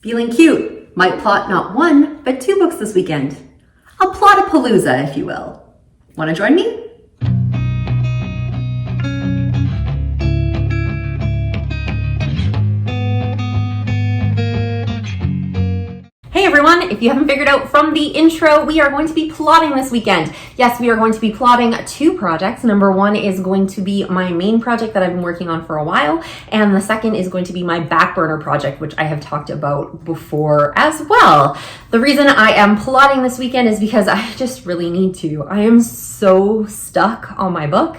Feeling cute? Might plot not one, but 2 books this weekend. A plot-A-PALOOZA, if you will. Want to join me? Hey everyone, if you haven't figured out from the intro, we are going to be plotting this weekend. Yes, we are going to be plotting 2 projects. Number 1 is going to be my main project that I've been working on for a while, and the second is going to be my back burner project, which I have talked about before as well. The reason I am plotting this weekend is because I just really need to. I am so stuck on my book.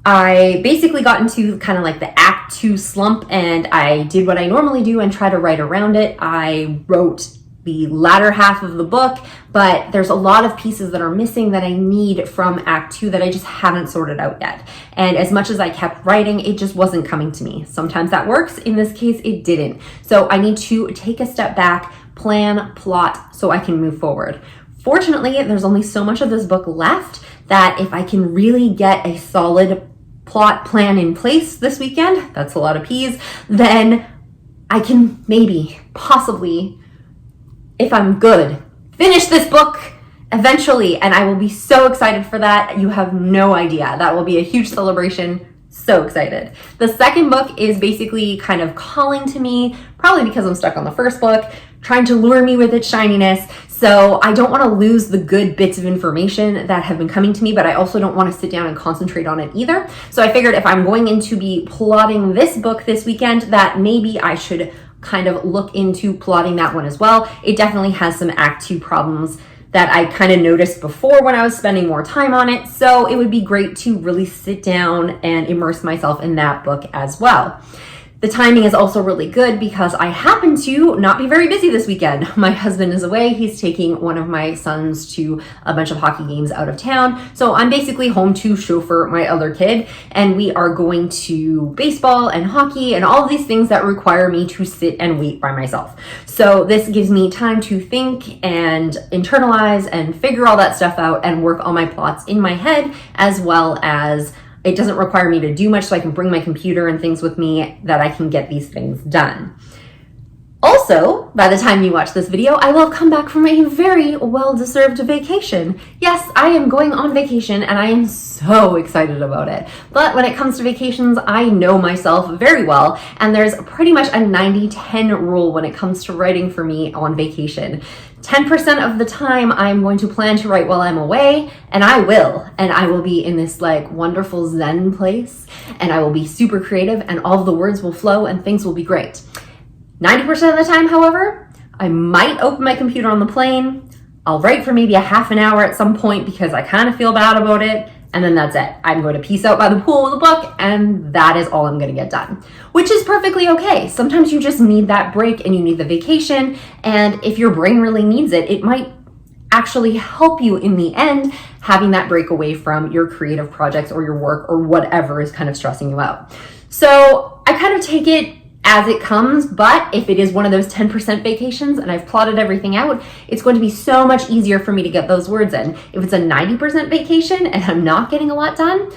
I basically got into kind of like the Act 2 slump, and I did what I normally do and try to write around it. I wrote the latter half of the book, but there's a lot of pieces that are missing that I need from Act 2 that I just haven't sorted out yet. And as much as I kept writing, it just wasn't coming to me. Sometimes that works. In this case, it didn't. So I need to take a step back, plan, plot, so I can move forward. Fortunately, there's only so much of this book left that if I can really get a solid plot plan in place this weekend, that's a lot of P's, then I can maybe, possibly, if I'm good, finish this book eventually, and I will be so excited for that. You have no idea. That will be a huge celebration. So excited. The second book is basically kind of calling to me, probably because I'm stuck on the first book, trying to lure me with its shininess. So I don't want to lose the good bits of information that have been coming to me, but I also don't want to sit down and concentrate on it either. So I figured if I'm going to be plotting this book this weekend, that maybe I should kind of look into plotting that one as well. It definitely has some Act 2 problems that I kind of noticed before when I was spending more time on it. So it would be great to really sit down and immerse myself in that book as well. The timing is also really good because I happen to not be very busy this weekend. My husband is away. He's taking one of my sons to a bunch of hockey games out of town. So I'm basically home to chauffeur my other kid, and we are going to baseball and hockey and all of these things that require me to sit and wait by myself. So this gives me time to think and internalize and figure all that stuff out and work all my plots in my head, as well as it doesn't require me to do much, so I can bring my computer and things with me that I can get these things done. Also, by the time you watch this video, I will have come back from a very well-deserved vacation. Yes, I am going on vacation and I am so excited about it. But when it comes to vacations, I know myself very well, and there's pretty much a 90-10 rule when it comes to writing for me on vacation. 10% of the time I'm going to plan to write while I'm away, and I will be in this like wonderful Zen place, and I will be super creative, and all of the words will flow and things will be great. 90% of the time, however, I might open my computer on the plane. I'll write for maybe a half an hour at some point because I kind of feel bad about it, and then that's it. I'm going to peace out by the pool with a book, and that is all I'm going to get done, which is perfectly okay. Sometimes you just need that break and you need the vacation, and if your brain really needs it, it might actually help you in the end having that break away from your creative projects or your work or whatever is kind of stressing you out. So I kind of take it as it comes, but if it is one of those 10% vacations and I've plotted everything out, it's going to be so much easier for me to get those words in. If it's a 90% vacation and I'm not getting a lot done,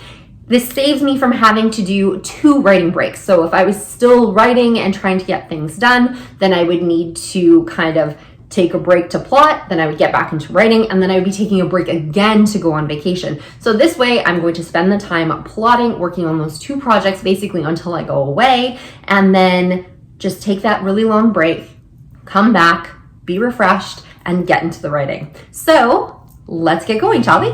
this saves me from having to do 2 writing breaks. So if I was still writing and trying to get things done, then I would need to kind of take a break to plot, then I would get back into writing, and then I would be taking a break again to go on vacation. So this way I'm going to spend the time plotting, working on those 2 projects basically until I go away, and then just take that really long break, come back, be refreshed, and get into the writing. So let's get going, shall we?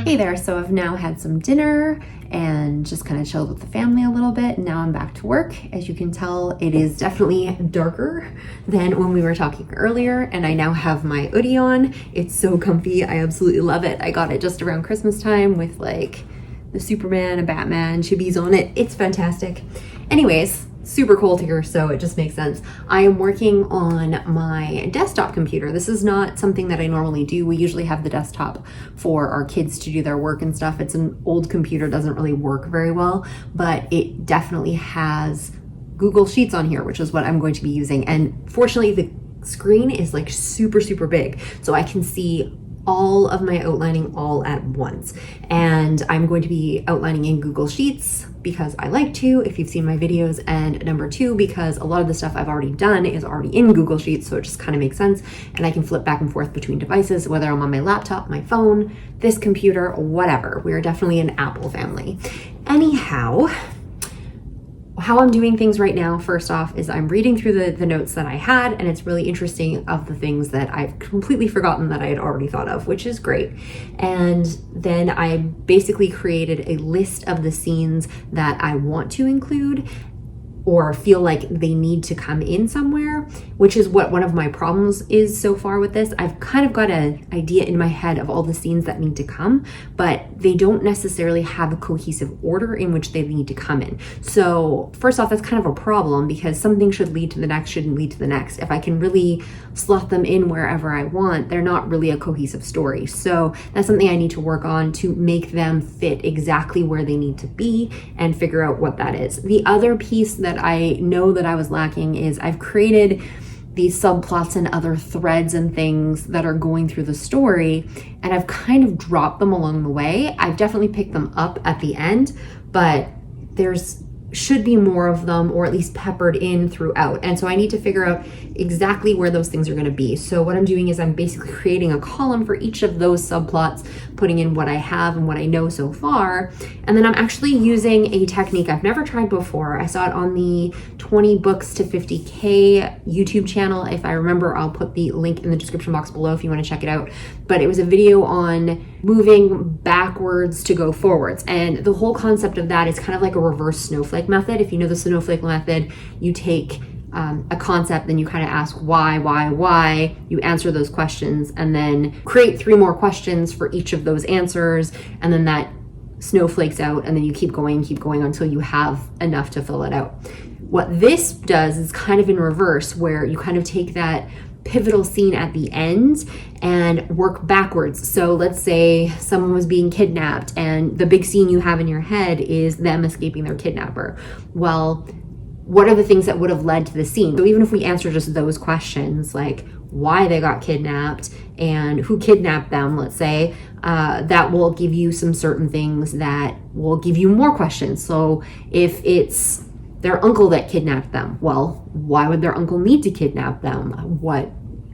Hey there, so I've now had some dinner and just kind of chilled with the family a little bit. Now I'm back to work. As you can tell, it is definitely darker than when we were talking earlier, and I now have my hoodie on. It's so comfy. I absolutely love it. I got it just around Christmas time with like the Superman and Batman chibis on it. It's fantastic. Anyways, super cold here, so it just makes sense. I am working on my desktop computer. This is not something that I normally do. We usually have the desktop for our kids to do their work and stuff. It's an old computer, doesn't really work very well, but it definitely has Google Sheets on here, which is what I'm going to be using. And fortunately, the screen is like super, super big, so I can see all of my outlining all at once. And I'm going to be outlining in Google Sheets because I like to, if you've seen my videos, and number two, because a lot of the stuff I've already done is already in Google Sheets, so it just kind of makes sense, and I can flip back and forth between devices, whether I'm on my laptop, my phone, this computer, whatever. We are definitely an Apple family. Anyhow, how I'm doing things right now, first off, is I'm reading through the notes that I had, and it's really interesting of the things that I've completely forgotten that I had already thought of, which is great. And then I basically created a list of the scenes that I want to include or feel like they need to come in somewhere, which is what one of my problems is so far with this. I've kind of got an idea in my head of all the scenes that need to come, but they don't necessarily have a cohesive order in which they need to come in. So first off, that's kind of a problem because something should lead to the next, shouldn't lead to the next. If I can really slot them in wherever I want, they're not really a cohesive story. So that's something I need to work on to make them fit exactly where they need to be and figure out what that is. The other piece that I know that I was lacking is I've created these subplots and other threads and things that are going through the story, and I've kind of dropped them along the way. I've definitely picked them up at the end, but there's should be more of them, or at least peppered in throughout. And so I need to figure out exactly where those things are going to be. So what I'm doing is I'm basically creating a column for each of those subplots, putting in what I have and what I know so far. And then I'm actually using a technique I've never tried before. I saw it on the 20 books to 50K YouTube channel. If I remember, I'll put the link in the description box below if you want to check it out. But it was a video on moving backwards to go forwards. And the whole concept of that is kind of like a reverse snowflake method. If you know the snowflake method, you take a concept, then you kind of ask why, you answer those questions, and then create 3 more questions for each of those answers, and then that snowflakes out, and then you keep going until you have enough to fill it out. What this does is kind of in reverse, where you kind of take that pivotal scene at the end and work backwards. So let's say someone was being kidnapped and the big scene you have in your head is them escaping their kidnapper. Well, what are the things that would have led to the scene? So even if we answer just those questions, like why they got kidnapped and who kidnapped them, let's say, that will give you some certain things that will give you more questions. So if it's their uncle that kidnapped them, well, why would their uncle need to kidnap them? What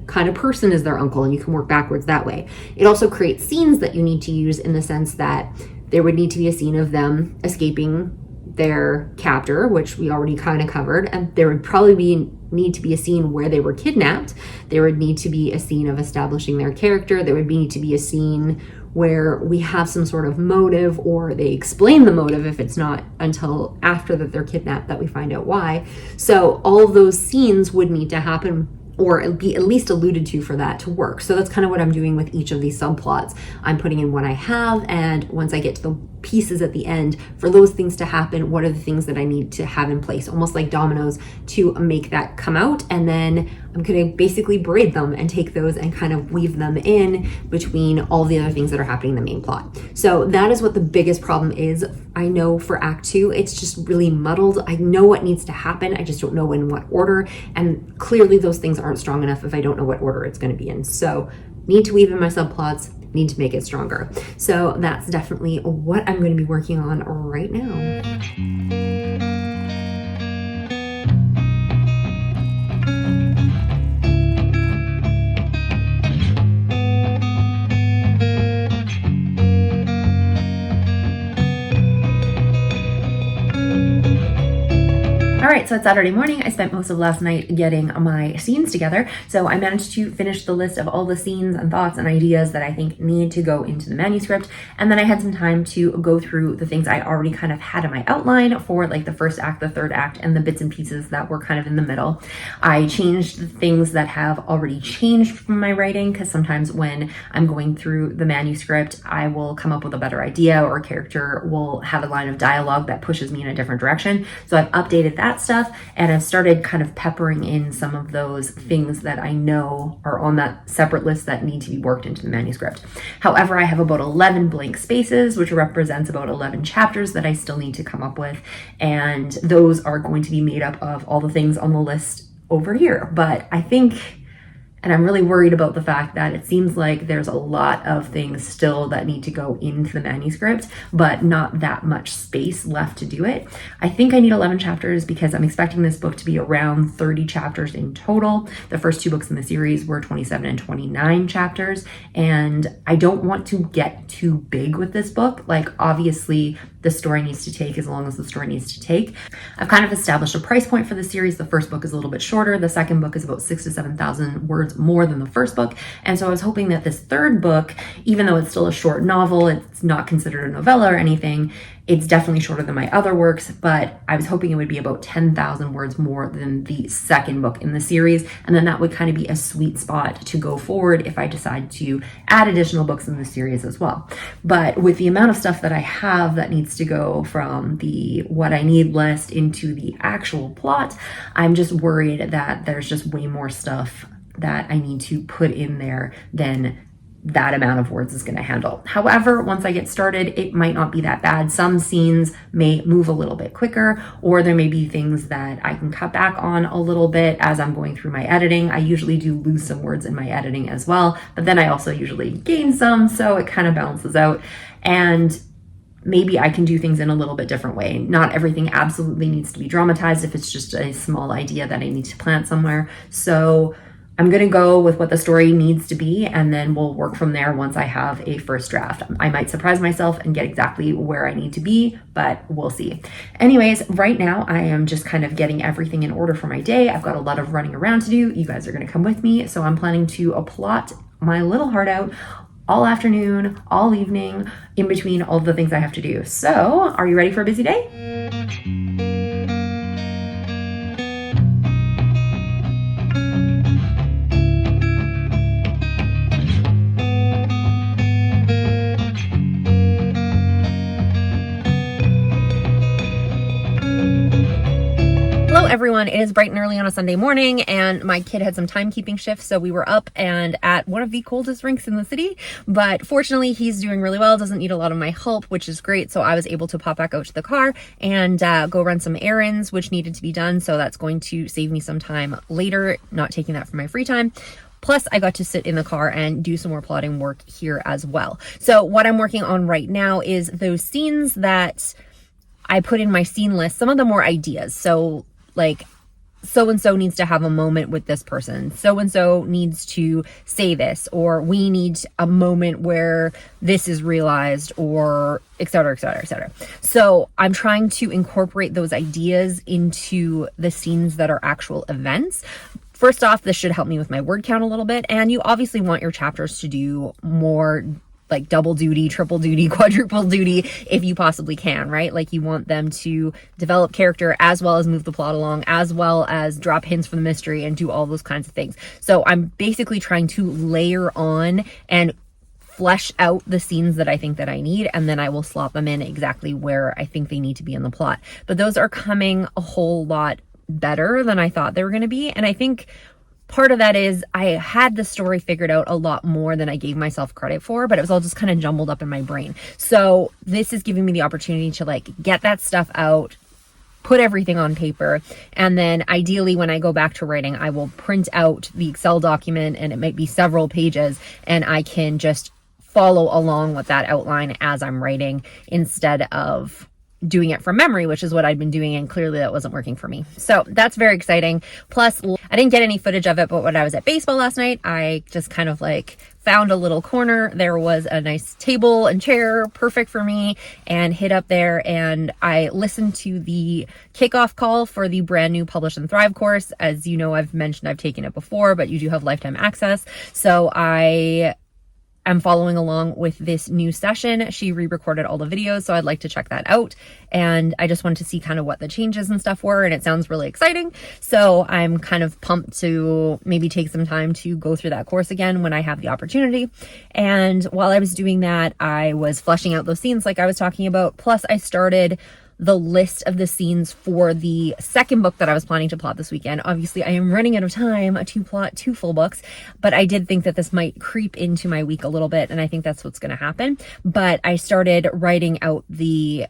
kind of person is their uncle? And you can work backwards that way. It also creates scenes that you need to use in the sense that there would need to be a scene of them escaping their captor, which we already kind of covered, and there would probably need to be a scene where they were kidnapped. There would need to be a scene of establishing their character. There would need to be a scene where we have some sort of motive, or they explain the motive if it's not until after that they're kidnapped that we find out why. So all of those scenes would need to happen or be at least alluded to for that to work. So that's kind of what I'm doing with each of these subplots. I'm putting in what I have, and once I get to the pieces at the end, for those things to happen, what are the things that I need to have in place, almost like dominoes, to make that come out. And then I'm going to basically braid them and take those and kind of weave them in between all the other things that are happening in the main plot. So that is what the biggest problem is. I know for Act 2, it's just really muddled. I know what needs to happen. I just don't know in what order. And clearly those things aren't strong enough if I don't know what order it's going to be in. So need to weave in my subplots, need to make it stronger. So that's definitely what I'm going to be working on right now. All right, so it's Saturday morning. I spent most of last night getting my scenes together. So I managed to finish the list of all the scenes and thoughts and ideas that I think need to go into the manuscript. And then I had some time to go through the things I already kind of had in my outline for like the first act, the third act, and the bits and pieces that were kind of in the middle. I changed the things that have already changed from my writing, because sometimes when I'm going through the manuscript, I will come up with a better idea, or a character will have a line of dialogue that pushes me in a different direction. So I've updated that stuff, and I've started kind of peppering in some of those things that I know are on that separate list that need to be worked into the manuscript. However, I have about 11 blank spaces, which represents about 11 chapters that I still need to come up with, and those are going to be made up of all the things on the list over here. But I think And I'm really worried about the fact that it seems like there's a lot of things still that need to go into the manuscript, but not that much space left to do it. I think I need 11 chapters because I'm expecting this book to be around 30 chapters in total. The first two books in the series were 27 and 29 chapters, and I don't want to get too big with this book. Like, obviously, the story needs to take as long as the story needs to take. I've kind of established a price point for the series. The first book is a little bit shorter. The second book is about 6,000 to 7,000 words more than the first book. And so I was hoping that this third book, even though it's still a short novel, it's not considered a novella or anything, it's definitely shorter than my other works, but I was hoping it would be about 10,000 words more than the second book in the series. And then that would kind of be a sweet spot to go forward if I decide to add additional books in the series as well. But with the amount of stuff that I have that needs to go from the what I need list into the actual plot, I'm just worried that there's just way more stuff that I need to put in there than that amount of words is going to handle. However, once I get started, it might not be that bad. Some scenes may move a little bit quicker, or there may be things that I can cut back on a little bit as I'm going through my editing. I usually do lose some words in my editing as well, but then I also usually gain some, so it kind of balances out. And maybe I can do things in a little bit different way. Not everything absolutely needs to be dramatized if it's just a small idea that I need to plant somewhere. So I'm going to go with what the story needs to be, and then we'll work from there once I have a first draft. I might surprise myself and get exactly where I need to be, but we'll see. Anyways, right now I am just kind of getting everything in order for my day. I've got a lot of running around to do. You guys are going to come with me, so I'm planning to plot my little heart out all afternoon, all evening, in between all the things I have to do. So, are you ready for a busy day? Hello everyone, it is bright and early on a Sunday morning, and my kid had some timekeeping shifts, so we were up and at one of the coldest rinks in the city, but fortunately he's doing really well, doesn't need a lot of my help, which is great. So I was able to pop back out to the car and go run some errands which needed to be done, so that's going to save me some time later, not taking that for my free time. Plus, I got to sit in the car and do some more plotting work here as well. So what I'm working on right now is those scenes that I put in my scene list. Some of them were ideas. So like, so-and-so needs to have a moment with this person. So-and-so needs to say this, or we need a moment where this is realized, or et cetera, et cetera, et cetera. So I'm trying to incorporate those ideas into the scenes that are actual events. First off, this should help me with my word count a little bit. And you obviously want your chapters to do more like double duty, triple duty, quadruple duty if you possibly can, right? Like you want them to develop character as well as move the plot along, as well as drop hints for the mystery and do all those kinds of things. So I'm basically trying to layer on and flesh out the scenes that I think that I need, and then I will slot them in exactly where I think they need to be in the plot. But those are coming a whole lot better than I thought they were going to be. And I think part of that is I had the story figured out a lot more than I gave myself credit for, but it was all just kind of jumbled up in my brain. So this is giving me the opportunity to like get that stuff out, put everything on paper, and then ideally when I go back to writing, I will print out the Excel document, and it might be several pages, and I can just follow along with that outline as I'm writing instead of doing it from memory, which is what I'd been doing, and clearly that wasn't working for me. So that's very exciting. Plus, I didn't get any footage of it, but when I was at baseball last night, I just kind of like found a little corner. There was a nice table and chair, perfect for me, and hid up there, and I listened to the kickoff call for the brand new Publish and Thrive course. As you know, I've mentioned I've taken it before, but you do have lifetime access. So I'm following along with this new session. She re-recorded all the videos, so I'd like to check that out. And I just wanted to see kind of what the changes and stuff were, and it sounds really exciting. So I'm kind of pumped to maybe take some time to go through that course again when I have the opportunity. And while I was doing that, I was fleshing out those scenes like I was talking about. Plus, I started the list of the scenes for the second book that I was planning to plot this weekend. Obviously, I am running out of time to plot 2 full books, but I did think that this might creep into my week a little bit, and I think that's what's going to happen. But I started writing out these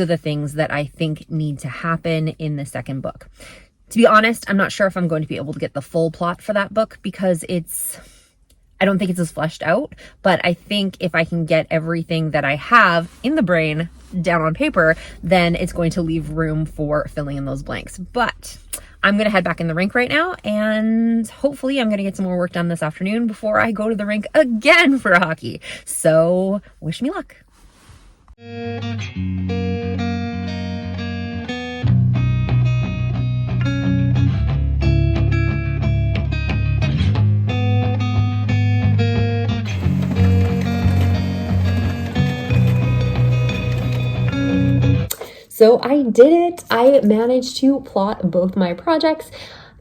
are the things that I think need to happen in the second book. To be honest, I'm not sure if I'm going to be able to get the full plot for that book because I don't think it's as fleshed out, but I think if I can get everything that I have in the brain down on paper, then it's going to leave room for filling in those blanks. But I'm going to head back in the rink right now, and hopefully I'm going to get some more work done this afternoon before I go to the rink again for hockey. So wish me luck. So I did it. I managed to plot both my projects.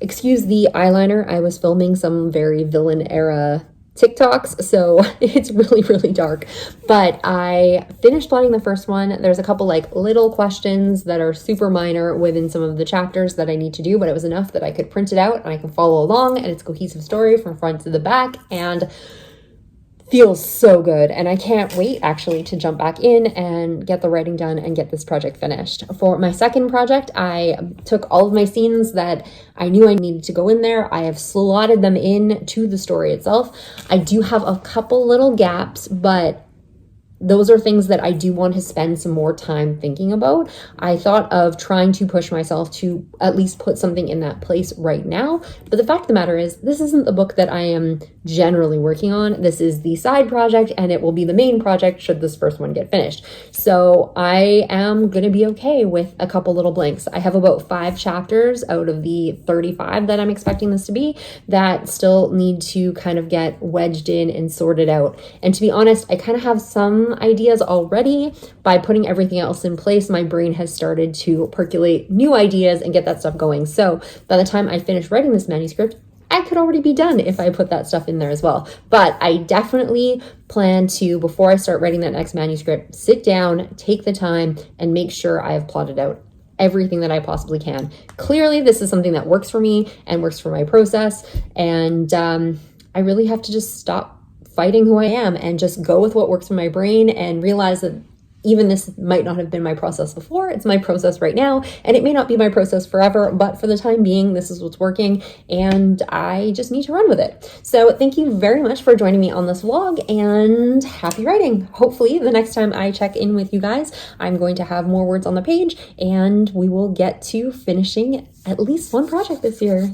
Excuse the eyeliner. I was filming some very villain era TikToks, so it's really, really dark. But I finished plotting the first one. There's a couple like little questions that are super minor within some of the chapters that I need to do, but it was enough that I could print it out and I can follow along, and it's a cohesive story from front to the back, and feels so good. And I can't wait actually to jump back in and get the writing done and get this project finished. For my second project, I took all of my scenes that I knew I needed to go in there. I have slotted them in to the story itself. I do have a couple little gaps, but those are things that I do want to spend some more time thinking about. I thought of trying to push myself to at least put something in that place right now. But the fact of the matter is, this isn't the book that I am generally working on. This is the side project, and it will be the main project should this first one get finished. So I am going to be okay with a couple little blanks. I have about 5 chapters out of the 35 that I'm expecting this to be that still need to kind of get wedged in and sorted out. And to be honest, I kind of have some ideas already. By putting everything else in place, my brain has started to percolate new ideas and get that stuff going. So by the time I finish writing this manuscript, I could already be done if I put that stuff in there as well. But I definitely plan to, before I start writing that next manuscript, sit down, take the time, and make sure I have plotted out everything that I possibly can. Clearly, this is something that works for me and works for my process. And I really have to just stop fighting who I am and just go with what works for my brain and realize that even this might not have been my process before. It's my process right now, and it may not be my process forever, but for the time being, this is what's working, and I just need to run with it. So thank you very much for joining me on this vlog, and happy writing. Hopefully the next time I check in with you guys, I'm going to have more words on the page, and we will get to finishing at least one project this year.